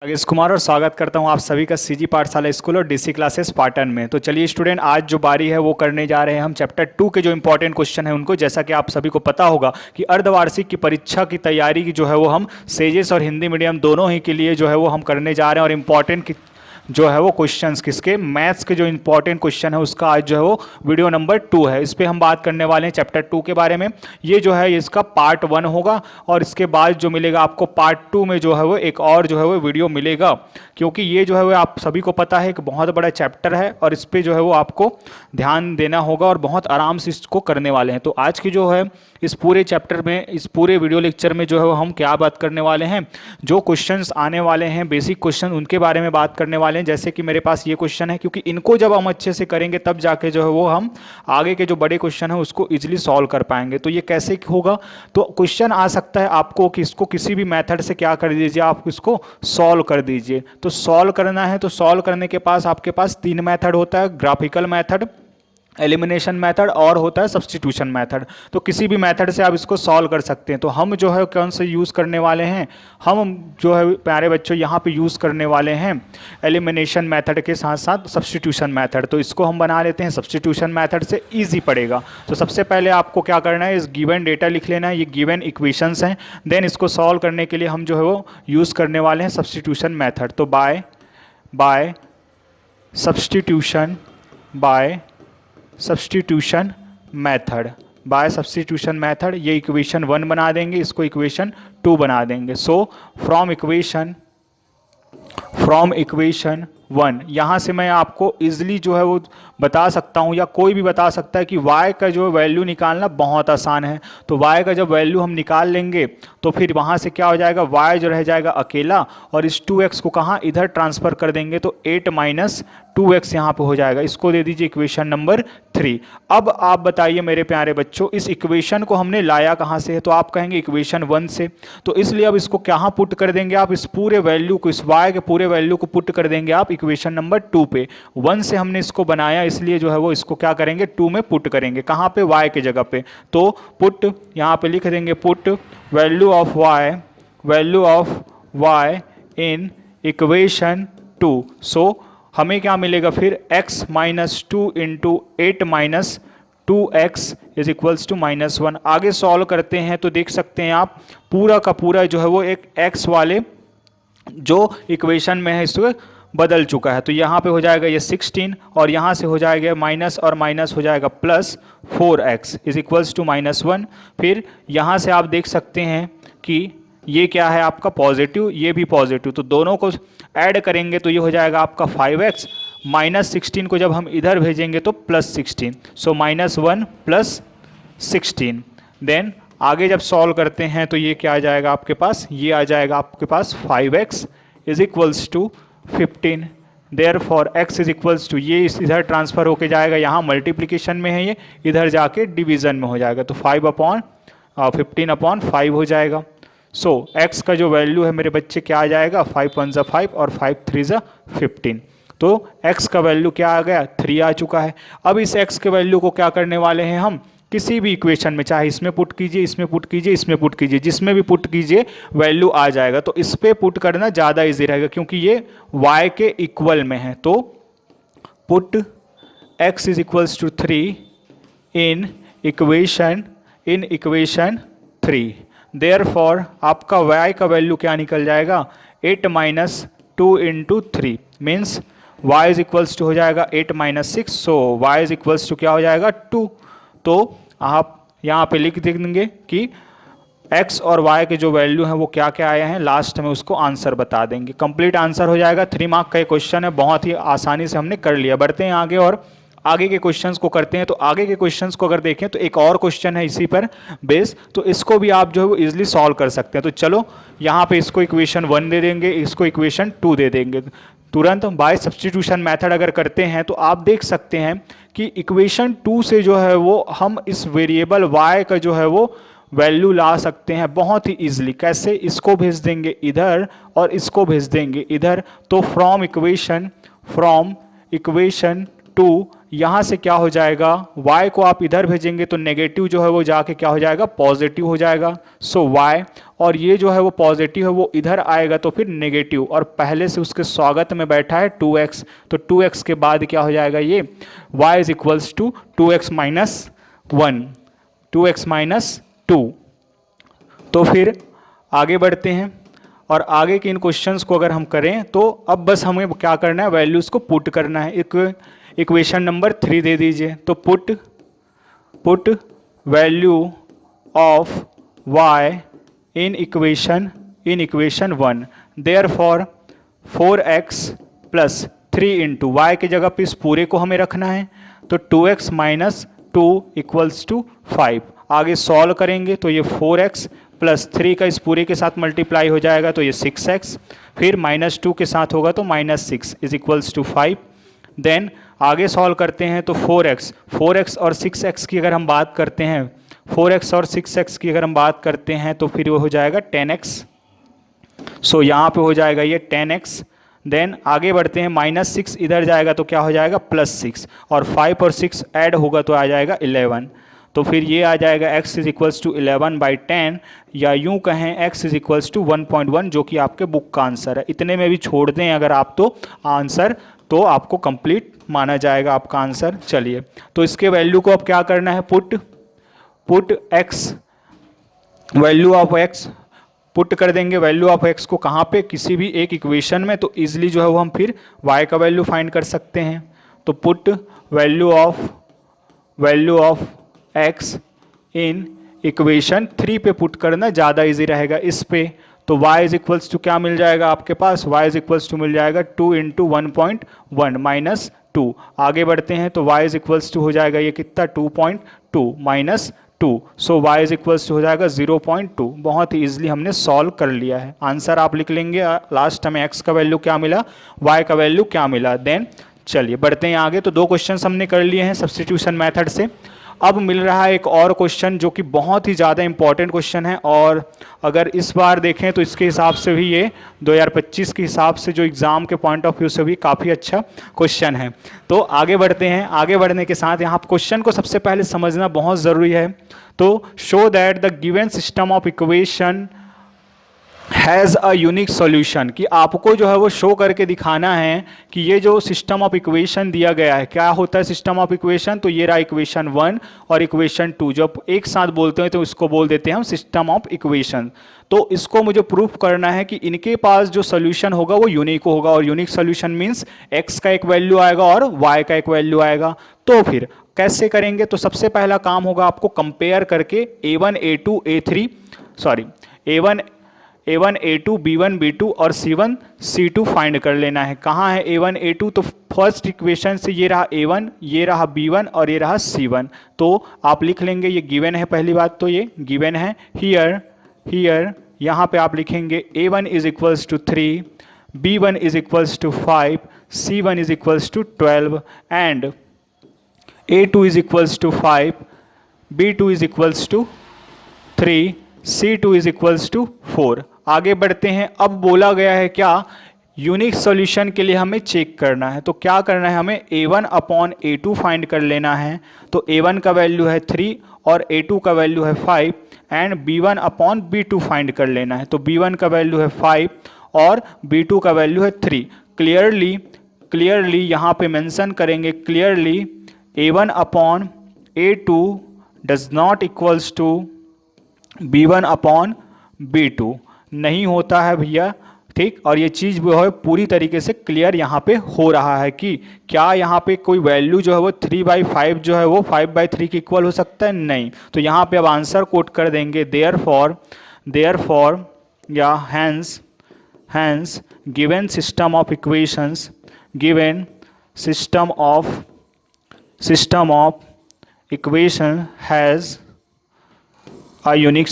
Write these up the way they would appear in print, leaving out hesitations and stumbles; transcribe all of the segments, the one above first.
योगेश कुमार और स्वागत करता हूं आप सभी का सीजी पाठशाला स्कूल और डीसी क्लासेस पाटन में। तो चलिए स्टूडेंट, आज जो बारी है वो करने जा रहे हैं हम चैप्टर 2 के जो इंपॉर्टेंट क्वेश्चन है उनको। जैसा कि आप सभी को पता होगा कि अर्धवार्षिक की परीक्षा की तैयारी की जो है वो हम सेजेस और हिंदी मीडियम दोनों ही के लिए जो है वो हम करने जा रहे हैं। और इम्पॉर्टेंट जो है वो क्वेश्चंस किसके, मैथ्स के जो इंपॉर्टेंट क्वेश्चन है उसका आज जो है वो वीडियो नंबर 2 है। इस पर हम बात करने वाले हैं चैप्टर 2 के बारे में। ये जो है इसका पार्ट 1 होगा और इसके बाद जो मिलेगा आपको पार्ट 2 में जो है वो एक और जो है वो वीडियो मिलेगा, क्योंकि ये जो है वो आप सभी को पता है एक बहुत बड़ा चैप्टर है और इस पर जो है वो आपको ध्यान देना होगा और बहुत आराम से इसको करने वाले हैं। तो आज की जो है इस पूरे चैप्टर में, इस पूरे वीडियो लेक्चर में जो है वो हम क्या बात करने वाले हैं, जो क्वेश्चंस आने वाले हैं बेसिक क्वेश्चन उनके बारे में बात करने वाले हैं। जैसे कि मेरे पास ये क्वेश्चन है, क्योंकि इनको जब हम अच्छे से करेंगे तब जाके जो है वो हम आगे के जो बड़े क्वेश्चन है उसको इजीली सॉल्व कर पाएंगे। तो ये कैसे होगा, तो क्वेश्चन आ सकता है आपको कि इसको किसी भी मेथड से क्या कर दीजिए, आप इसको सॉल्व कर दीजिए। तो सॉल्व करना है तो सॉल्व करने के पास आपके पास 3 मेथड होता है, ग्राफिकल मेथड, एलिमिनेशन मेथड और होता है सब्स्टिट्यूशन मेथड। तो किसी भी मेथड से आप इसको सॉल्व कर सकते हैं। तो हम जो है कौन से यूज़ करने वाले हैं, हम जो है प्यारे बच्चों यहाँ पे यूज़ करने वाले हैं एलिमिनेशन मेथड के साथ साथ सब्स्टिट्यूशन मेथड। तो इसको हम बना लेते हैं सब्स्टिट्यूशन मेथड से, ईजी पड़ेगा। तो सबसे पहले आपको क्या करना है, इस गिवन डेटा लिख लेना है, ये गिवन इक्वेशंस हैं। देन इसको सॉल्व करने के लिए हम जो है वो यूज़ करने वाले हैं सब्स्टिट्यूशन मेथड। तो बाय सब्स्टिट्यूशन मेथड, ये इक्वेशन 1 बना देंगे, इसको इक्वेशन 2 बना देंगे। सो फ्रॉम इक्वेशन 1 यहाँ से मैं आपको इजीली जो है वो बता सकता हूँ, या कोई भी बता सकता है कि y का जो वैल्यू निकालना बहुत आसान है। तो y का जब वैल्यू हम निकाल लेंगे तो फिर वहाँ से क्या हो जाएगा, y जो रह जाएगा अकेला और इस 2x को कहाँ इधर ट्रांसफ़र कर देंगे तो 8 माइनस 2x यहाँ पे हो जाएगा। इसको दे दीजिए इक्वेशन नंबर 3। अब आप बताइए मेरे प्यारे बच्चों, इस इक्वेशन को हमने लाया कहाँ से है, तो आप कहेंगे इक्वेशन 1 से। तो इसलिए अब इसको कहाँ पुट कर देंगे आप, इस पूरे वैल्यू को, इस y के पूरे वैल्यू को पुट कर देंगे आप इक्वेशन नंबर 2 पे। 1 से हमने इसको बनाया इसलिए जो है वो इसको क्या करेंगे 2 में पुट करेंगे, कहाँ पे, y के जगह पे। तो पुट यहाँ पे लिख देंगे, put value of y in equation 2। So हमें क्या मिलेगा फिर, x minus 2 into 8 minus 2x is equals to -1। आगे सॉल्व करते हैं तो देख सकते हैं आप पूरा का पूरा जो है वो एक x वाले जो इक्वेशन में है इसको बदल चुका है। तो यहाँ पे हो जाएगा ये 16 और यहाँ से हो जाएगा माइनस और माइनस हो जाएगा plus 4x is equals to -1। फिर यहाँ से आप देख सकते हैं कि ये क्या है आपका पॉजिटिव, ये भी पॉजिटिव, तो दोनों को ऐड करेंगे तो ये हो जाएगा आपका 5x। -16 को जब हम इधर भेजेंगे तो +16, सो -1 प्लस 16। देन आगे जब सॉल्व करते हैं तो ये क्या आ जाएगा आपके पास, ये आ जाएगा आपके पास 5x is equals to 15। Therefore x is equals to, ये इधर ट्रांसफ़र होके जाएगा, यहाँ मल्टीप्लिकेशन में है, ये इधर जाके डिवीज़न में हो जाएगा, तो 15/5 हो जाएगा। सो x का जो वैल्यू है मेरे बच्चे क्या आ जाएगा, 5 1 5 और 5 3 15। तो x का वैल्यू क्या आ गया, 3 आ चुका है। अब इस x के वैल्यू को क्या करने वाले हैं हम, किसी भी इक्वेशन में, चाहे इसमें पुट कीजिए, इसमें पुट कीजिए, इसमें पुट कीजिए, जिसमें भी पुट कीजिए वैल्यू आ जाएगा। तो इस पे पुट करना ज़्यादा इजी रहेगा क्योंकि ये y के इक्वल में है। तो put x is equals to 3 in equation 3। Therefore आपका y का वैल्यू क्या निकल जाएगा, 8 minus 2 into 3 means y is equals to हो जाएगा 8 minus 6। So y is equals to क्या हो जाएगा 2। तो आप यहाँ पे लिख देंगे कि x और y के जो वैल्यू हैं वो क्या क्या आए हैं, लास्ट में उसको आंसर बता देंगे। कंप्लीट आंसर हो जाएगा। 3 मार्क का एक क्वेश्चन है, बहुत ही आसानी से हमने कर लिया। बढ़ते हैं आगे और आगे के क्वेश्चंस को करते हैं। तो आगे के क्वेश्चंस को अगर देखें तो एक और क्वेश्चन है इसी पर बेस, तो इसको भी आप जो है वो इजीली सॉल्व कर सकते हैं। तो चलो यहाँ पे इसको इक्वेशन 1 दे देंगे, इसको इक्वेशन 2 दे देंगे तुरंत। बाय सब्स्टिट्यूशन मेथड अगर करते हैं तो आप देख सकते हैं कि इक्वेशन 2 से जो है वो हम इस वेरिएबल y का जो है वो वैल्यू ला सकते हैं बहुत ही इजीली। कैसे, इसको भेज देंगे इधर और इसको भेज देंगे इधर। तो फ्रॉम इक्वेशन 2 यहाँ से क्या हो जाएगा, y को आप इधर भेजेंगे तो नेगेटिव जो है वो जाके क्या हो जाएगा, पॉजिटिव हो जाएगा। सो y और ये जो है वो पॉजिटिव है वो इधर आएगा तो फिर नेगेटिव, और पहले से उसके स्वागत में बैठा है 2x, तो 2x के बाद क्या हो जाएगा ये y is equals to 2x minus 1, 2x minus 2। तो फिर आगे बढ़ते हैं और आगे के इन क्वेश्चंस को अगर हम करें तो अब बस हमें क्या करना है, वैल्यूज़ को पुट करना है। इक्वेशन नंबर 3 दे दीजिए, तो put value of y in equation 1, therefore 4x plus 3 into y की जगह पे इस पूरे को हमें रखना है, तो 2x माइनस 2 इक्वल्स टू 5। आगे सॉल्व करेंगे तो ये 4x प्लस 3 का इस पूरे के साथ मल्टीप्लाई हो जाएगा तो ये 6x, फिर माइनस 2 के साथ होगा तो minus 6 is equals to 5। Then आगे सॉल्व करते हैं तो 4x और 6x की अगर हम बात करते हैं, 4x और 6x की अगर हम बात करते हैं तो फिर वो हो जाएगा 10x। सो यहाँ पे हो जाएगा ये 10x। देन आगे बढ़ते हैं, माइनस 6 इधर जाएगा तो क्या हो जाएगा प्लस 6, और 5 और 6 ऐड होगा तो आ जाएगा 11। तो फिर ये आ जाएगा x इज इक्वल्स टू 11/10, या यूं कहें x इज इक्वल्स टू 1.1, जो कि आपके बुक का आंसर है। इतने में भी छोड़ दें अगर आप तो आंसर तो आपको कंप्लीट माना जाएगा आपका आंसर। चलिए तो इसके वैल्यू को अब क्या करना है, put x, value of x put कर देंगे। वैल्यू ऑफ x को कहाँ पे, किसी भी एक इक्वेशन में, तो इजीली जो है वो हम फिर y का वैल्यू फाइंड कर सकते हैं। तो put value of x in equation 3 पे पुट करना ज़्यादा इजी रहेगा इस पे। तो y इज इक्वल्स टू क्या मिल जाएगा आपके पास, y इज इक्वल्स टू मिल जाएगा 2 इंटू 1.1 माइनस 2। आगे बढ़ते हैं तो y इज इक्वल्स टू हो जाएगा ये कितना 2.2 minus 2, so y is equals to हो जाएगा 0.2। बहुत ही ईजिली हमने सॉल्व कर लिया है। आंसर आप लिख लेंगे, लास्ट हमें x का वैल्यू क्या मिला, y का वैल्यू क्या मिला। देन चलिए बढ़ते हैं आगे। तो 2 क्वेश्चन हमने कर लिए हैं सब्स्टिट्यूशन मेथड से। अब मिल रहा है एक और क्वेश्चन जो कि बहुत ही ज़्यादा इंपॉर्टेंट क्वेश्चन है, और अगर इस बार देखें तो इसके हिसाब से भी ये 2025 के हिसाब से जो एग्ज़ाम के पॉइंट ऑफ व्यू से भी काफ़ी अच्छा क्वेश्चन है। तो आगे बढ़ते हैं। आगे बढ़ने के साथ यहाँ क्वेश्चन को सबसे पहले समझना बहुत ज़रूरी है। तो show that the given system of equation has a unique solution, कि आपको जो है वो शो करके दिखाना है कि ये जो सिस्टम ऑफ इक्वेशन दिया गया है, क्या होता है सिस्टम ऑफ इक्वेशन। तो ये रहा इक्वेशन 1 और इक्वेशन 2, जब एक साथ बोलते हैं तो इसको बोल देते हैं हम सिस्टम ऑफ इक्वेशन। तो इसको मुझे प्रूफ करना है कि इनके पास जो सोल्यूशन होगा वो यूनिक होगा, और यूनिक सोल्यूशन मीन्स x का एक वैल्यू आएगा और y का एक वैल्यू आएगा। तो फिर कैसे करेंगे, तो सबसे पहला काम होगा आपको कंपेयर करके A1 A2 A3 sorry A1 A2 B1 B2 और C1 C2 फाइंड कर लेना है। कहाँ है A1 A2, तो फर्स्ट इक्वेशन से ये रहा A1, ये रहा B1 और ये रहा C1। तो आप लिख लेंगे, ये गिवन है, पहली बात तो ये गिवन है। हियर यहाँ पे आप लिखेंगे A1 is equals to 3, B1 is equals to 5, C1 is equals to 12 and A2 is equals to 5, B2 is equals to 3, C2 is equals to 4। आगे बढ़ते हैं। अब बोला गया है क्या, यूनिक सॉल्यूशन के लिए हमें चेक करना है। तो क्या करना है, हमें A1 अपॉन A2 फाइंड कर लेना है। तो A1 का वैल्यू है 3 और A2 का वैल्यू है 5 and B1 upon B2 find कर लेना है। तो B1 का वैल्यू है 5 और B2 का वैल्यू है 3। क्लियरली यहाँ पे मेंशन करेंगे, clearly A1 upon A2 does not equals to B1 upon B2, नहीं होता है भैया, ठीक। और ये चीज़ जो है पूरी तरीके से क्लियर यहाँ पे हो रहा है कि क्या यहाँ पे कोई वैल्यू जो है वो 3/5 जो है वो 5/3 के इक्वल हो सकता है, नहीं। तो यहाँ पे अब आंसर कोट कर देंगे, देयरफॉर या hence given system of equations, given system of equation has a unique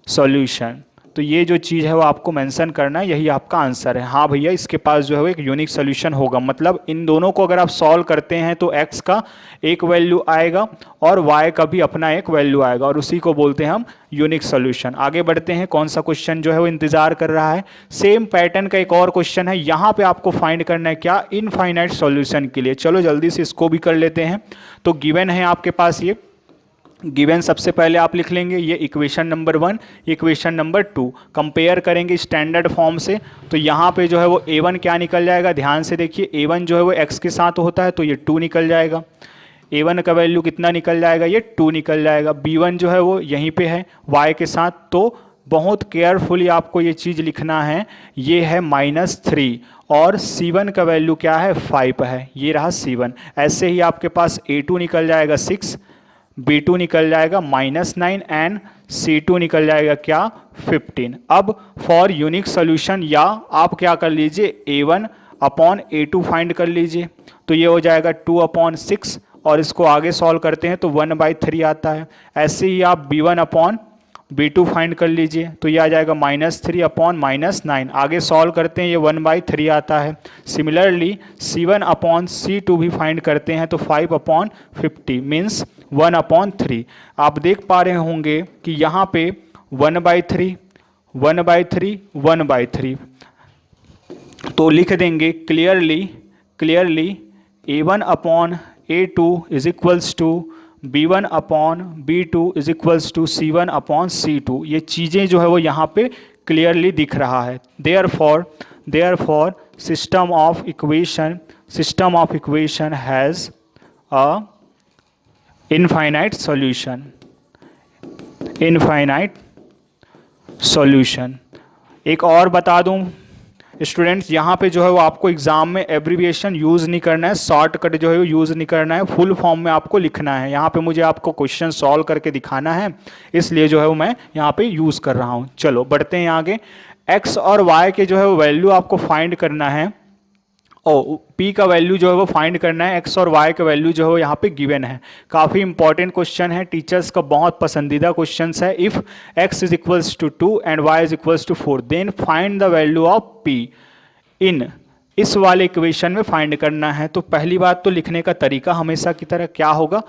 solution। तो ये जो चीज़ है वो आपको मेंशन करना है, यही आपका आंसर है। हाँ भैया, इसके पास जो है वो एक यूनिक सोल्यूशन होगा, मतलब इन दोनों को अगर आप सॉल्व करते हैं तो x का एक वैल्यू आएगा और y का भी अपना एक वैल्यू आएगा, और उसी को बोलते हैं हम यूनिक सोल्यूशन। आगे बढ़ते हैं, कौन सा क्वेश्चन जो है वो इंतजार कर रहा है। सेम पैटर्न का एक और क्वेश्चन है, यहाँ पे आपको फाइंड करना है क्या, इनफाइनाइट सॉल्यूशन के लिए। चलो जल्दी से इसको भी कर लेते हैं। तो गिवन है आपके पास ये गिवन सबसे पहले आप लिख लेंगे, ये equation number 1, equation number 2 compare करेंगे स्टैंडर्ड फॉर्म से। तो यहाँ पे जो है वो a1 क्या निकल जाएगा, ध्यान से देखिए, a1 जो है वो x के साथ होता है तो ये 2 निकल जाएगा। a1 का वैल्यू कितना निकल जाएगा, ये 2 निकल जाएगा। b1 जो है वो यहीं पे है y के साथ, तो बहुत केयरफुली आपको ये चीज़ लिखना है, ये है -3 और c1 का वैल्यू क्या है, 5 है, ये रहा c1। ऐसे ही आपके पास a2 निकल जाएगा 6, b2 निकल जाएगा -9 एंड c2 निकल जाएगा क्या, 15। अब फॉर यूनिक सोल्यूशन या आप क्या कर लीजिए, a1 अपॉन a2 फाइंड कर लीजिए, तो ये हो जाएगा 2/6 और इसको आगे सॉल्व करते हैं तो 1/3 आता है। ऐसे ही आप b1 अपॉन b2 फाइंड कर लीजिए, तो ये आ जाएगा -3 अपॉन -9, आगे सॉल्व करते हैं ये 1/3 आता है। सिमिलरली c1 अपॉन c2 भी फाइंड करते हैं तो 5/50 मीन्स 1/3। आप देख पा रहे होंगे कि यहाँ पे 1/3 1/3 1/3, तो लिख देंगे clearly a1 upon a2 is equals to b1 upon b2 is equals to c1 upon c2। ये चीज़ें जो है वो यहाँ पे क्लियरली दिख रहा है। Therefore system of equation has a infinite solution. एक और बता दूं स्टूडेंट्स, यहाँ पे जो है वो आपको एग्जाम में एब्रीविएशन यूज़ नहीं करना है, शॉर्टकट जो है वो यूज़ नहीं करना है, फुल फॉर्म में आपको लिखना है। यहाँ पे मुझे आपको क्वेश्चन सॉल्व करके दिखाना है, इसलिए जो है वो मैं यहाँ पे यूज़ कर रहा हूँ। चलो बढ़ते हैं आगे। x और y के जो है वो वैल्यू आपको फाइंड करना है, p का वैल्यू जो है वो फाइंड करना है। x और y का वैल्यू जो है वो यहाँ पे गिवन है। काफ़ी इंपॉर्टेंट क्वेश्चन है, टीचर्स का बहुत पसंदीदा क्वेश्चन है। If x is equals to 2 and y is equals to 4 then find the value of p in, इस वाले इक्वेशन में फाइंड करना है। तो पहली बात तो लिखने का तरीका हमेशा की तरह क्या होगा,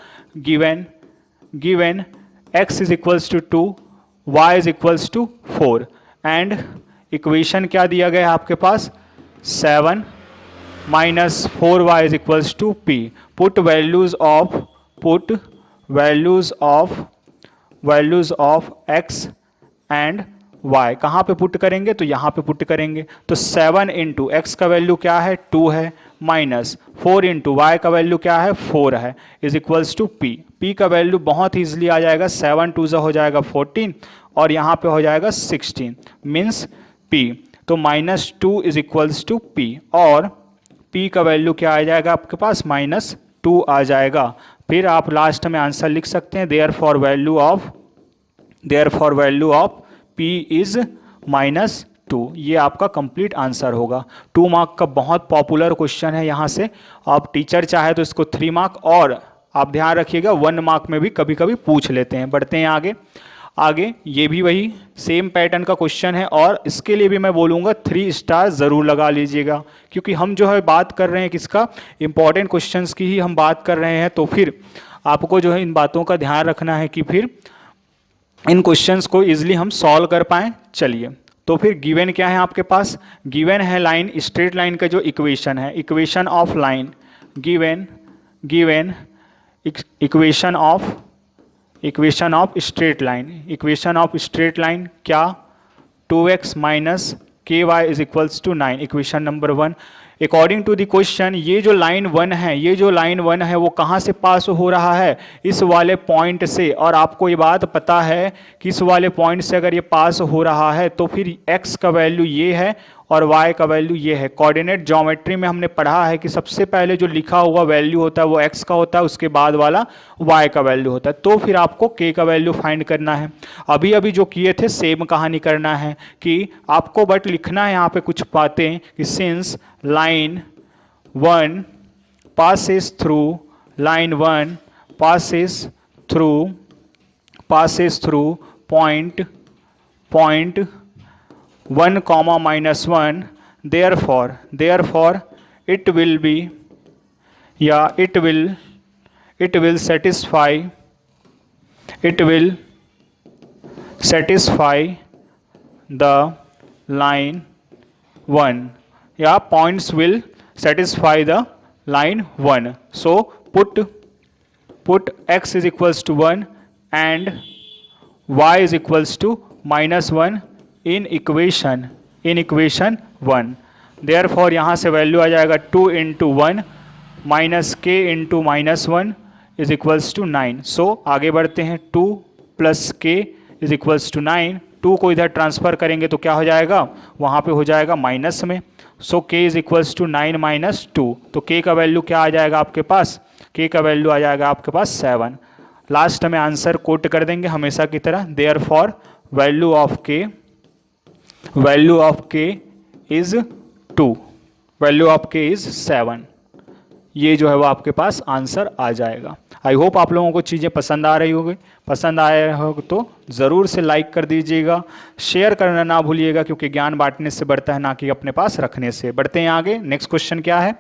given x is equals to 2, y is equals to 4 and equation क्या दिया गया है आपके पास, 7 minus 4y is equals to p. Put values of x and y कहाँ पे पुट करेंगे, तो यहाँ पे पुट करेंगे। तो 7 इंटू एक्स का वैल्यू क्या है, 2 है, माइनस 4 इंटू वाई का वैल्यू क्या है, 4 है, is equals to p। p का वैल्यू बहुत ईजिली आ जाएगा, 7 2 हो जाएगा 14 और यहाँ पे हो जाएगा 16 मीन्स p। तो -2 इज इक्वल्स टू p और p का वैल्यू क्या आ जाएगा आपके पास, -2 आ जाएगा। फिर आप लास्ट में आंसर लिख सकते हैं, therefore value of p is -2। ये आपका कंप्लीट आंसर होगा। 2 मार्क का बहुत पॉपुलर क्वेश्चन है। यहाँ से आप टीचर चाहे तो इसको 3 मार्क और आप ध्यान रखिएगा 1 मार्क में भी कभी कभी पूछ लेते हैं। बढ़ते हैं आगे ये भी वही सेम पैटर्न का क्वेश्चन है और इसके लिए भी मैं बोलूँगा 3 स्टार ज़रूर लगा लीजिएगा, क्योंकि हम जो है बात कर रहे हैं किसका, इंपॉर्टेंट क्वेश्चंस की ही हम बात कर रहे हैं। तो फिर आपको जो है इन बातों का ध्यान रखना है कि फिर इन क्वेश्चंस को ईजिली हम सॉल्व कर पाएँ। चलिए, तो फिर गिवन क्या है आपके पास, गिवन है लाइन, स्ट्रेट लाइन का जो इक्वेशन है, equation of line, given equation of straight line क्या, 2x minus ky is equals to 9, equation number 1। According to the question ये जो लाइन 1 है वो कहाँ से पास हो रहा है, इस वाले पॉइंट से। और आपको ये बात पता है कि इस वाले पॉइंट से अगर ये पास हो रहा है तो फिर x का वैल्यू ये है और y का वैल्यू ये है। कोऑर्डिनेट ज्योमेट्री में हमने पढ़ा है कि सबसे पहले जो लिखा हुआ वैल्यू होता है वो x का होता है, उसके बाद वाला y का वैल्यू होता है। तो फिर आपको k का वैल्यू फाइंड करना है। अभी जो किए थे सेम कहानी करना है कि आपको बट लिखना है यहाँ पे कुछ बातें कि since line 1 passes through point 1 comma -1, therefore it will satisfy the line 1, या points will satisfy the line 1. So put x is equals to 1 and y is equals to -1 in equation 1। Therefore यहाँ से value आ जाएगा 2 into 1 minus k into -1 is equals to 9। So आगे बढ़ते हैं, 2 plus k is equals to 9। 2 को इधर transfer करेंगे तो क्या हो जाएगा, वहाँ पे हो जाएगा माइनस में। So k is equals to 9 minus 2। तो k का वैल्यू क्या आ जाएगा आपके पास, k का वैल्यू आ जाएगा आपके पास 7। लास्ट में आंसर कोट कर देंगे हमेशा की तरह, therefore value of k is 2, value of k is 7। ये जो है वो आपके पास आंसर आ जाएगा। आई होप आप लोगों को चीज़ें पसंद आ रही होगी। पसंद आए हो तो ज़रूर से लाइक कर दीजिएगा, शेयर करना ना भूलिएगा, क्योंकि ज्ञान बांटने से बढ़ता है, ना कि अपने पास रखने से। बढ़ते हैं आगे। नेक्स्ट क्वेश्चन क्या है,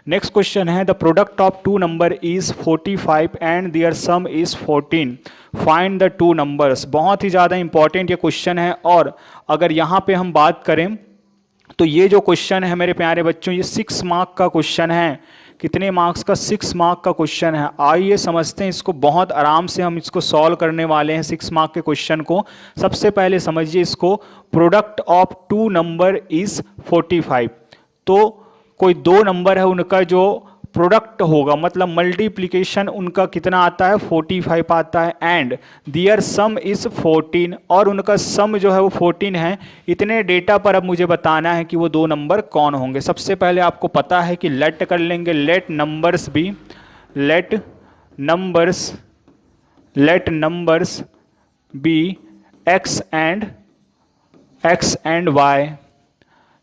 नेक्स्ट क्वेश्चन है the product of two number is 45 and their sum is 14, find the two numbers. बहुत ही ज़्यादा इंपॉर्टेंट ये क्वेश्चन है, और अगर यहाँ पे हम बात करें तो ये जो क्वेश्चन है मेरे प्यारे बच्चों, ये 6 मार्क का क्वेश्चन है। कितने मार्क्स का, 6 मार्क का क्वेश्चन है। आइए समझते हैं इसको, बहुत आराम से हम इसको सॉल्व करने वाले हैं 6 मार्क के क्वेश्चन को। सबसे पहले समझिए इसको, product of two number is 45। तो कोई दो नंबर है, उनका जो प्रोडक्ट होगा, मतलब मल्टीप्लिकेशन उनका कितना आता है, 45 आता है। एंड दियर सम इज 14, और उनका सम जो है वो 14 है। इतने डेटा पर अब मुझे बताना है कि वो दो नंबर कौन होंगे। सबसे पहले आपको पता है कि लेट कर लेंगे, let numbers be x and y,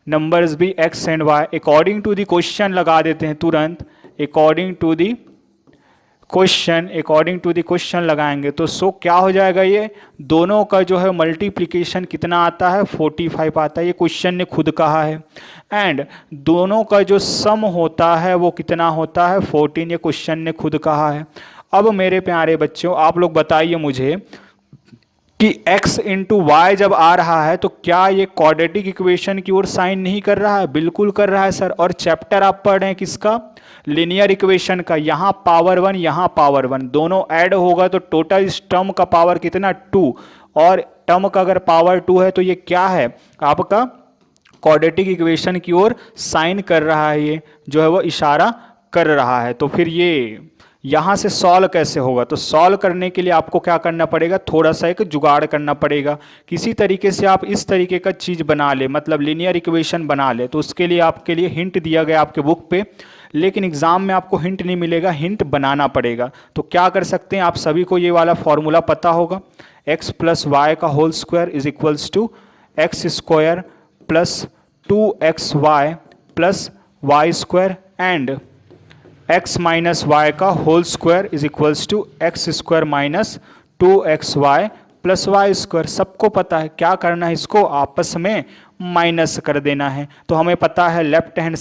numbers भी x and y. According to the question लगा देते हैं तुरंत, अकॉर्डिंग टू द क्वेश्चन लगाएंगे तो सो क्या हो जाएगा, ये दोनों का जो है मल्टीप्लिकेशन कितना आता है, 45 आता है। ये क्वेश्चन ने खुद कहा है। एंड दोनों का जो सम होता है वो कितना होता है, 14, ये क्वेश्चन ने खुद कहा है। अब मेरे प्यारे बच्चों, आप लोग बताइए मुझे कि x इंटू वाई जब आ रहा है तो क्या ये क्वाड्रेटिक इक्वेशन की ओर साइन नहीं कर रहा है? बिल्कुल कर रहा है सर। और चैप्टर आप पढ़ रहे हैं किसका, लीनियर इक्वेशन का। यहाँ पावर 1, यहाँ पावर 1, दोनों ऐड होगा तो टोटल इस टर्म का पावर कितना, 2, और टर्म का अगर पावर 2 है तो ये क्या है आपका, क्वाड्रेटिक इक्वेशन की ओर साइन कर रहा है, ये जो है वो इशारा कर रहा है। तो फिर ये यहाँ से सॉल्व कैसे होगा, तो सॉल्व करने के लिए आपको क्या करना पड़ेगा, थोड़ा सा एक जुगाड़ करना पड़ेगा। किसी तरीके से आप इस तरीके का चीज़ बना ले, मतलब लीनियर इक्वेशन बना ले। तो उसके लिए आपके लिए हिंट दिया गया आपके बुक पे, लेकिन एग्जाम में आपको हिंट नहीं मिलेगा, हिंट बनाना पड़ेगा। तो क्या कर सकते हैं, आप सभी को ये वाला फॉर्मूला पता होगा, x प्लस वाई का whole square is equals to x square plus 2xy plus y square, and x minus y का whole square is equals to x square minus 2xy plus y square. सबको पता है क्या करना है, इसको आपस में माइनस कर देना है। तो हमें पता है लेफ्ट हैंड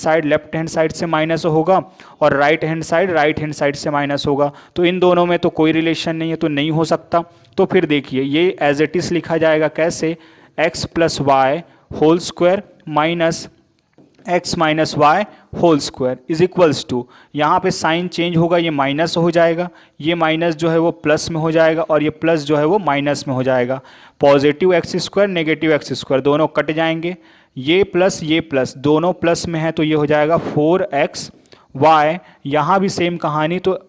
साइड से माइनस होगा, और राइट हैंड साइड से माइनस होगा। तो इन दोनों में तो कोई रिलेशन नहीं है, तो नहीं हो सकता। तो फिर देखिए ये एज इट इज लिखा जाएगा कैसे, x plus y whole square minus x minus y whole square is equals to, यहाँ पे साइन चेंज होगा, ये माइनस हो जाएगा, ये माइनस जो है वो प्लस में हो जाएगा, और ये प्लस जो है वो माइनस में हो जाएगा। Positive x square negative x square दोनों कट जाएंगे, ये प्लस दोनों प्लस में है, तो ये हो जाएगा 4xy। यहाँ भी सेम कहानी, तो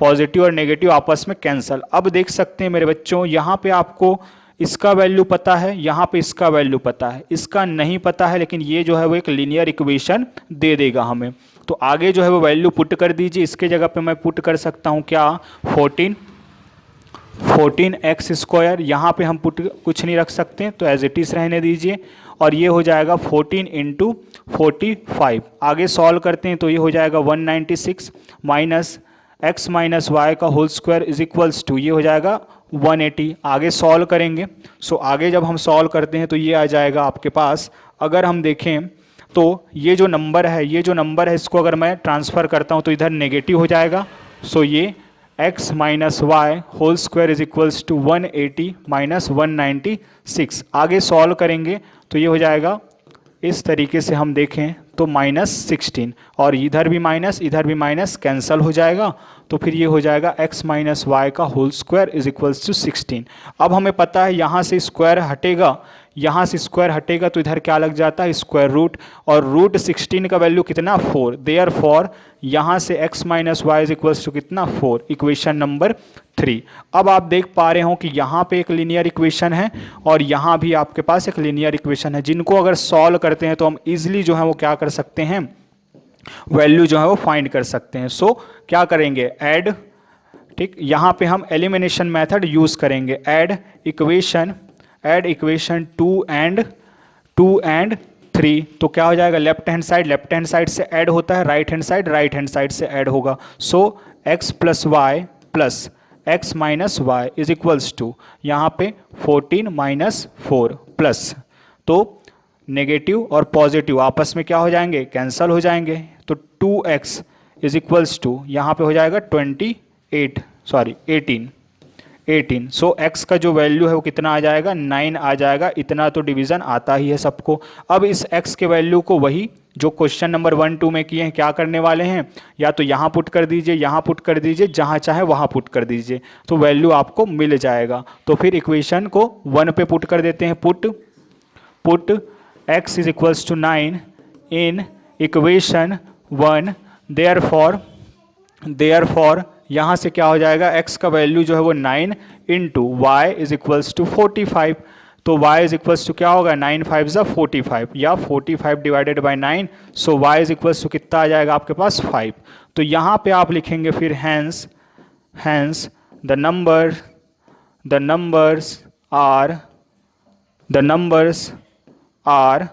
पॉजिटिव और नेगेटिव आपस में कैंसल। अब देख सकते हैं मेरे बच्चों, यहाँ पे आपको इसका वैल्यू पता है, यहाँ पे इसका वैल्यू पता है, इसका नहीं पता है, लेकिन ये जो है वो एक लीनियर इक्वेशन दे देगा हमें। तो आगे जो है वो वैल्यू पुट कर दीजिए। इसके जगह पे मैं पुट कर सकता हूँ क्या, 14x स्क्वायर, यहाँ पे हम पुट कुछ नहीं रख सकते, तो एज इट इज रहने दीजिए। और ये हो जाएगा 14 इंटू 45। आगे सॉल्व करते हैं तो ये हो जाएगा 196 माइनस x माइनस वाई का whole square is equals to, ये हो जाएगा 180। आगे सॉल्व करेंगे, सो आगे जब हम सॉल्व करते हैं तो ये आ जाएगा आपके पास। अगर हम देखें तो ये जो नंबर है इसको अगर मैं ट्रांसफ़र करता हूँ तो इधर नेगेटिव हो जाएगा। सो ये x minus y whole square is equals to 180 minus 196। आगे सॉल्व करेंगे तो ये हो जाएगा इस तरीके से, हम देखें तो -16, और इधर भी माइनस इधर भी माइनस कैंसल हो जाएगा, तो फिर ये हो जाएगा x माइनस वाई का whole square is equals to 16। अब हमें पता है यहाँ से स्क्वायर हटेगा, यहाँ से स्क्वायर हटेगा तो इधर क्या लग जाता है स्क्वायर रूट, और रूट 16 का वैल्यू कितना 4, देयर फॉर यहाँ से x minus y is equals to कितना 4, इक्वेशन नंबर 3। अब आप देख पा रहे हो कि यहाँ पे एक लीनियर इक्वेशन है और यहाँ भी आपके पास एक लीनियर इक्वेशन है, जिनको अगर सॉल्व करते हैं तो हम इजिली जो है वो क्या कर सकते हैं, वैल्यू जो है वो फाइंड कर सकते हैं। सो क्या करेंगे, ऐड, ठीक, यहाँ पे हम एलिमिनेशन मेथड यूज करेंगे, ऐड इक्वेशन 2 एंड 3, तो क्या हो जाएगा, लेफ्ट हैंड साइड से ऐड होता है, राइट हैंड साइड से ऐड होगा। So x plus y plus x minus y is equals to यहाँ पे 14 माइनस 4 प्लस, तो नेगेटिव और पॉजिटिव आपस में क्या हो जाएंगे, कैंसल हो जाएंगे, तो 2x इज इक्वल्स टू यहाँ पे हो जाएगा 18। सो x का जो वैल्यू है वो कितना आ जाएगा, 9 आ जाएगा, इतना तो डिवीजन आता ही है सबको। अब इस x के वैल्यू को वही जो क्वेश्चन नंबर 1, 2 में किए हैं क्या करने वाले हैं, या तो यहाँ पुट कर दीजिए, यहाँ पुट कर दीजिए, जहाँ चाहे वहाँ पुट कर दीजिए, तो वैल्यू आपको मिल जाएगा। तो फिर इक्वेशन को 1 पे पुट कर देते हैं, put x is equals to 9 in equation 1, therefore यहाँ से क्या हो जाएगा, x का वैल्यू जो है वो 9 into y is equals to 45, तो y इज इक्वल्स टू क्या होगा, 9 5 ज़ा 45 या 45 divided by 9, so y is equals to कितना आ जाएगा आपके पास 5। तो यहाँ पे आप लिखेंगे फिर hence the numbers are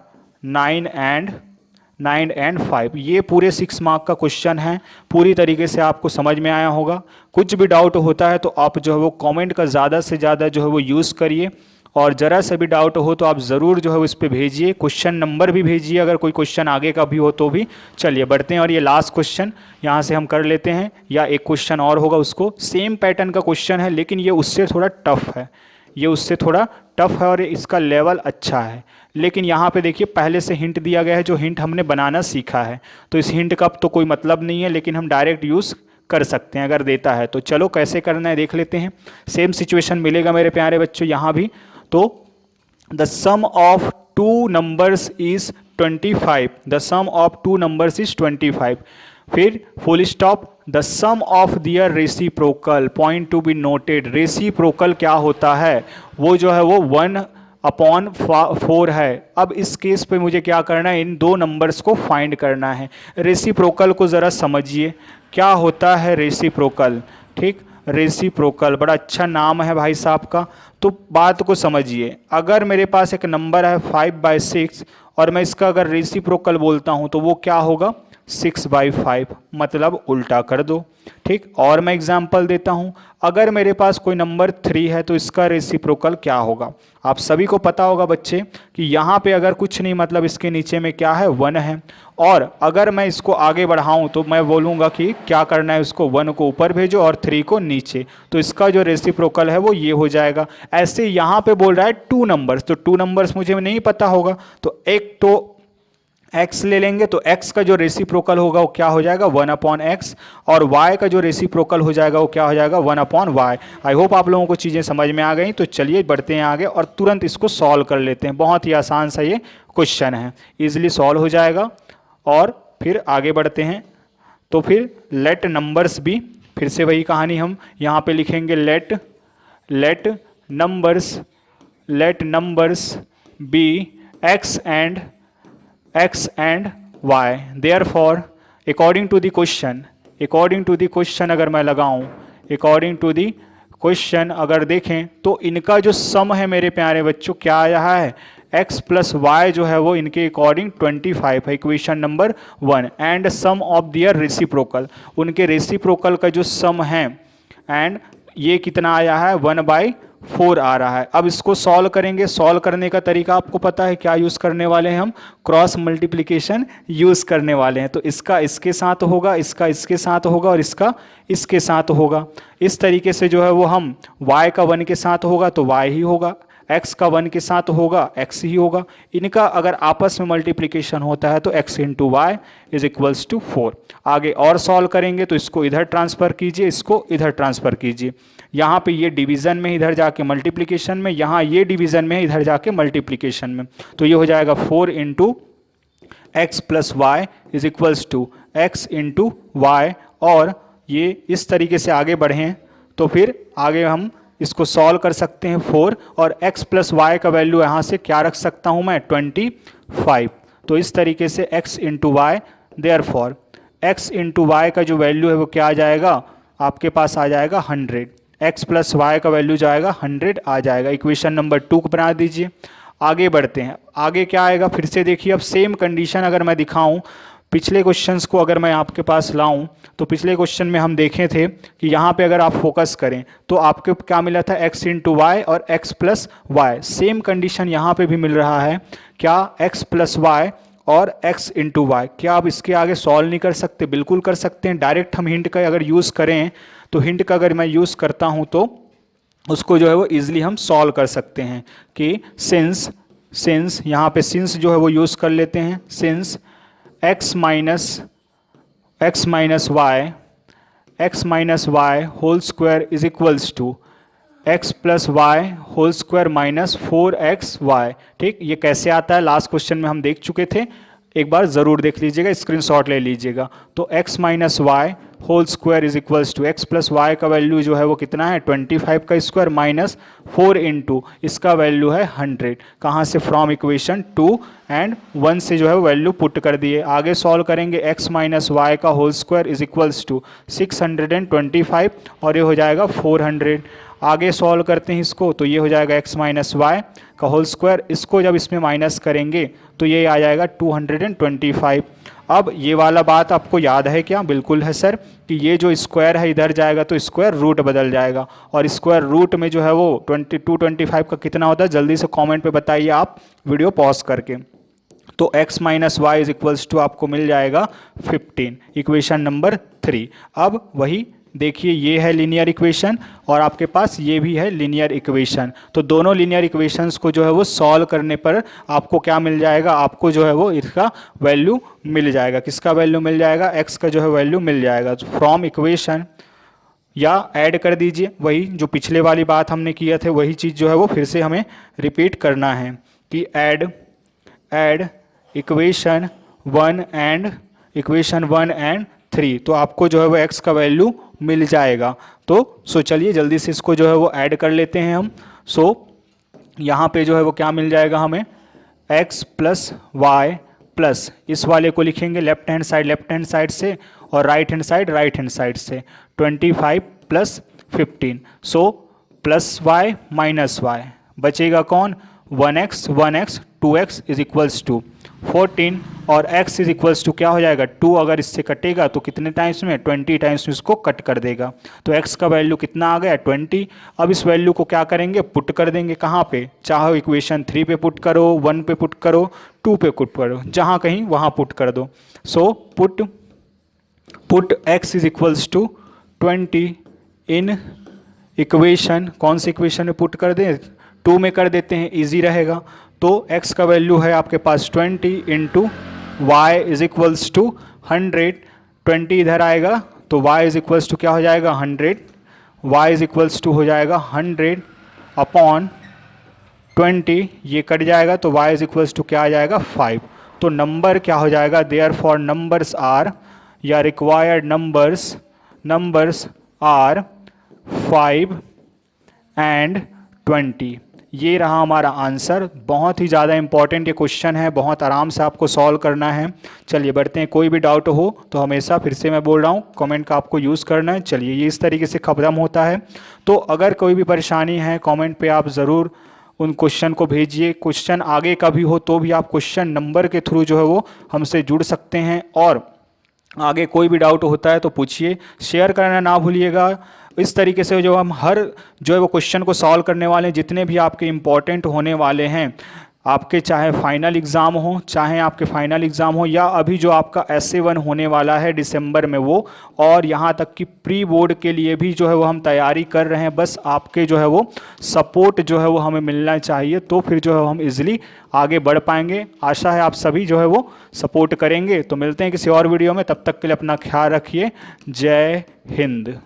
9 and 5। ये पूरे 6 मार्क का क्वेश्चन है, पूरी तरीके से आपको समझ में आया होगा। कुछ भी डाउट होता है तो आप जो है वो कमेंट का ज़्यादा से ज़्यादा जो है वो यूज़ करिए, और ज़रा सा भी डाउट हो तो आप ज़रूर जो है उस पर भेजिए, क्वेश्चन नंबर भी भेजिए अगर कोई क्वेश्चन आगे का भी हो तो भी। चलिए बढ़ते हैं, और ये लास्ट क्वेश्चन यहाँ से हम कर लेते हैं, या एक क्वेश्चन और होगा उसको, सेम पैटर्न का क्वेश्चन है लेकिन ये उससे थोड़ा टफ है, और इसका लेवल अच्छा है। लेकिन यहाँ पे देखिए पहले से हिंट दिया गया है, जो हिंट हमने बनाना सीखा है, तो इस हिंट का तो कोई मतलब नहीं है, लेकिन हम डायरेक्ट यूज़ कर सकते हैं अगर देता है तो। चलो कैसे करना है देख लेते हैं। सेम सिचुएशन मिलेगा मेरे प्यारे बच्चों यहाँ भी। तो the sum of two numbers is 25, the sum of two numbers is 25, फिर full stop, the sum of their reciprocal, point to be noted, reciprocal क्या होता है, वो जो है वो 1/4 है। अब इस केस पे मुझे क्या करना है, इन दो नंबर्स को फाइंड करना है। रेसिप्रोकल को ज़रा समझिए, क्या होता है रेसिप्रोकल, ठीक, रेसिप्रोकल बड़ा अच्छा नाम है भाई साहब का। तो बात को समझिए, अगर मेरे पास एक नंबर है 5/6 और मैं इसका अगर रेसिप्रोकल बोलता हूँ तो वो क्या होगा 6/5, मतलब उल्टा कर दो, ठीक। और मैं एग्जांपल देता हूँ, अगर मेरे पास कोई नंबर 3 है तो इसका रेसिप्रोकल क्या होगा। आप सभी को पता होगा बच्चे कि यहाँ पे अगर कुछ नहीं मतलब इसके नीचे में क्या है 1 है, और अगर मैं इसको आगे बढ़ाऊँ तो मैं बोलूँगा कि क्या करना है, उसको 1 को ऊपर भेजो और 3 को नीचे, तो इसका जो रेसिप्रोकल है वो ये हो जाएगा। ऐसे यहाँ पे बोल रहा है 2 नंबर्स, तो 2 नंबर्स मुझे नहीं पता होगा, तो एक तो x ले लेंगे, तो x का जो रेसिप्रोकल होगा वो क्या हो जाएगा 1/x, और y का जो रेसिप्रोकल हो जाएगा वो क्या हो जाएगा 1/y। आई होप आप लोगों को चीज़ें समझ में आ गई। तो चलिए बढ़ते हैं आगे और तुरंत इसको सॉल्व कर लेते हैं। बहुत ही आसान सा ये क्वेश्चन है, इजीली सॉल्व हो जाएगा। और फिर आगे बढ़ते हैं, तो फिर लेट नंबर्स भी, फिर से वही कहानी हम यहाँ पे लिखेंगे, let numbers be x and y, therefore according to the question अगर मैं लगाऊं, according to the question अगर देखें तो इनका जो सम है मेरे प्यारे बच्चों क्या आया है, x प्लस वाई जो है वो इनके अकॉर्डिंग 25 है, equation number 1, and sum of their reciprocal, उनके रेसिप्रोकल का जो सम है, एंड ये कितना आया है 1/4 आ रहा है। अब इसको सॉल्व करेंगे, सॉल्व करने का तरीका आपको पता है, क्या यूज़ करने वाले हैं हम, क्रॉस मल्टीप्लिकेशन यूज़ करने वाले हैं। तो इसका इसके साथ होगा, इसका इसके साथ होगा, और इसका इसके साथ होगा। इस तरीके से जो है वो हम y का 1 के साथ होगा तो y ही होगा, x का 1 के साथ होगा x ही होगा। इनका अगर आपस में मल्टीप्लिकेशन होता है तो x into y is equals to 4। आगे और सॉल्व करेंगे तो इसको इधर ट्रांसफ़र कीजिए, इसको इधर ट्रांसफ़र कीजिए। यहाँ पे ये डिवीज़न में, इधर जाके मल्टीप्लिकेशन में, यहाँ ये डिवीज़न में, इधर जाके मल्टीप्लिकेशन में। तो ये हो जाएगा 4 into x plus y is equals to x into y. और ये इस तरीके से आगे बढ़ें तो फिर आगे हम इसको सॉल्व कर सकते हैं 4, और x प्लस वाई का वैल्यू यहाँ से क्या रख सकता हूँ मैं 25। तो इस तरीके से x into y, therefore x into y का जो वैल्यू है वो क्या आ जाएगा आपके पास, आ जाएगा 100। x प्लस वाई का वैल्यू जाएगा 100 आ जाएगा। इक्वेशन नंबर 2 को बना दीजिए। आगे बढ़ते हैं, आगे क्या आएगा फिर से देखिए। अब सेम कंडीशन अगर मैं दिखाऊं, पिछले क्वेश्चंस को अगर मैं आपके पास लाऊं तो पिछले क्वेश्चन में हम देखे थे कि यहाँ पे अगर आप फोकस करें तो आपको क्या मिला था, x इंटू वाई और x plus y. Same condition यहाँ पे भी मिल रहा है, क्या x प्लस वाई और x इंटू वाई। क्या आप इसके आगे सॉल्व नहीं कर सकते? बिल्कुल कर सकते हैं। डायरेक्ट हम हिंट का अगर यूज़ करें तो हिंट का अगर मैं यूज़ करता हूँ तो उसको जो है वो ईजिली हम सॉल्व कर सकते हैं कि सिंस यहाँ पे सिंस जो है वो यूज़ कर लेते हैं। Since x minus y whole square is equals to x plus y whole square minus 4xy। ठीक, ये कैसे आता है लास्ट क्वेश्चन में हम देख चुके थे, एक बार ज़रूर देख लीजिएगा, स्क्रीनशॉट ले लीजिएगा। तो x minus y whole square is equals to x plus y का वैल्यू जो है वो कितना है 25 का स्क्वायर माइनस 4 इंटू इसका वैल्यू है 100। कहाँ से? फ्रॉम इक्वेशन 2 एंड 1 से जो है वैल्यू पुट कर दिए। आगे सॉल्व करेंगे x माइनस वाई का whole square is equals to 625 और ये हो जाएगा 400। आगे सॉल्व करते हैं इसको तो ये हो जाएगा x माइनस वाई का होल स्क्वायर, इसको जब इसमें माइनस करेंगे तो ये आ जाएगा 225। अब ये वाला बात आपको याद है क्या? बिल्कुल है सर, कि ये जो स्क्वायर है इधर जाएगा तो स्क्वायर रूट बदल जाएगा, और स्क्वायर रूट में जो है वो 225 का कितना होता है, जल्दी से कमेंट पे बताइए आप वीडियो पॉज करके। तो x minus y is equals to आपको मिल जाएगा 15, इक्वेशन नंबर 3। अब वही देखिए, ये है लीनियर इक्वेशन और आपके पास ये भी है लीनियर इक्वेशन। तो दोनों लीनियर इक्वेशंस को जो है वो सॉल्व करने पर आपको क्या मिल जाएगा, आपको जो है वो इसका वैल्यू मिल जाएगा। किसका वैल्यू मिल जाएगा? x का जो है वैल्यू मिल जाएगा। तो फ्रॉम इक्वेशन या ऐड कर दीजिए, वही जो पिछले वाली बात हमने किया थे वही चीज़ जो है वो फिर से हमें रिपीट करना है कि ऐड इक्वेशन 1 एंड 3। तो आपको जो है वो x का वैल्यू मिल जाएगा। तो चलिए जल्दी से इसको जो है वो ऐड कर लेते हैं हम। यहाँ पे जो है वो क्या मिल जाएगा हमें, x प्लस वाई प्लस इस वाले को लिखेंगे लेफ्ट हैंड साइड से और राइट हैंड साइड से 25 plus 15। Plus y minus y बचेगा कौन, 1x 2x is equals to 14 और x इज इक्वल्स टू क्या हो जाएगा 2। अगर इससे कटेगा तो कितने टाइम्स में, 20 टाइम्स में इसको कट कर देगा। तो x का वैल्यू कितना आ गया 20। अब इस वैल्यू को क्या करेंगे, पुट कर देंगे। कहाँ पे? चाहे इक्वेशन 3 पे पुट करो, 1 पे पुट करो, 2 पे पुट करो, जहाँ कहीं वहाँ पुट कर दो। Put x is equals to 20 in equation, कौन सी इक्वेशन में पुट कर दें, 2 में कर देते हैं, ईजी रहेगा। तो x का वैल्यू है आपके पास 20 into y is equals to 100। 20 इधर आएगा तो y इज इक्वल्स टू क्या हो जाएगा 100। y इज इक्वल्स टू हो जाएगा 100 अपॉन 20, ये कट जाएगा तो y इज इक्वल्स टू क्या आ जाएगा 5। तो नंबर क्या हो जाएगा, देयर फॉर नंबर्स आर या रिक्वायर्ड नंबर्स आर 5 एंड 20। ये रहा हमारा आंसर। बहुत ही ज़्यादा इंपॉर्टेंट ये क्वेश्चन है, बहुत आराम से आपको सॉल्व करना है। चलिए बढ़ते हैं, कोई भी डाउट हो तो हमेशा फिर से मैं बोल रहा हूँ कमेंट का आपको यूज़ करना है। चलिए ये इस तरीके से खत्म होता है। तो अगर कोई भी परेशानी है कमेंट पे आप ज़रूर उन क्वेश्चन को भेजिए। क्वेश्चन आगे का भी हो तो भी आप क्वेश्चन नंबर के थ्रू जो है वो हमसे जुड़ सकते हैं, और आगे कोई भी डाउट होता है तो पूछिए। शेयर करना ना भूलिएगा। इस तरीके से जो हम हर जो है वो क्वेश्चन को सॉल्व करने वाले हैं, जितने भी आपके इम्पॉर्टेंट होने वाले हैं आपके चाहे फाइनल एग्ज़ाम हो, चाहे आपके फाइनल एग्ज़ाम हो या अभी जो आपका SA1 होने वाला है दिसंबर में वो, और यहाँ तक कि प्री बोर्ड के लिए भी जो है वो हम तैयारी कर रहे हैं। बस आपके जो है वो सपोर्ट जो है वो हमें मिलना चाहिए, तो फिर जो है हम इजीली आगे बढ़ पाएंगे। आशा है आप सभी जो है वो सपोर्ट करेंगे। तो मिलते हैं किसी और वीडियो में, तब तक के लिए अपना ख्याल रखिए। जय हिंद।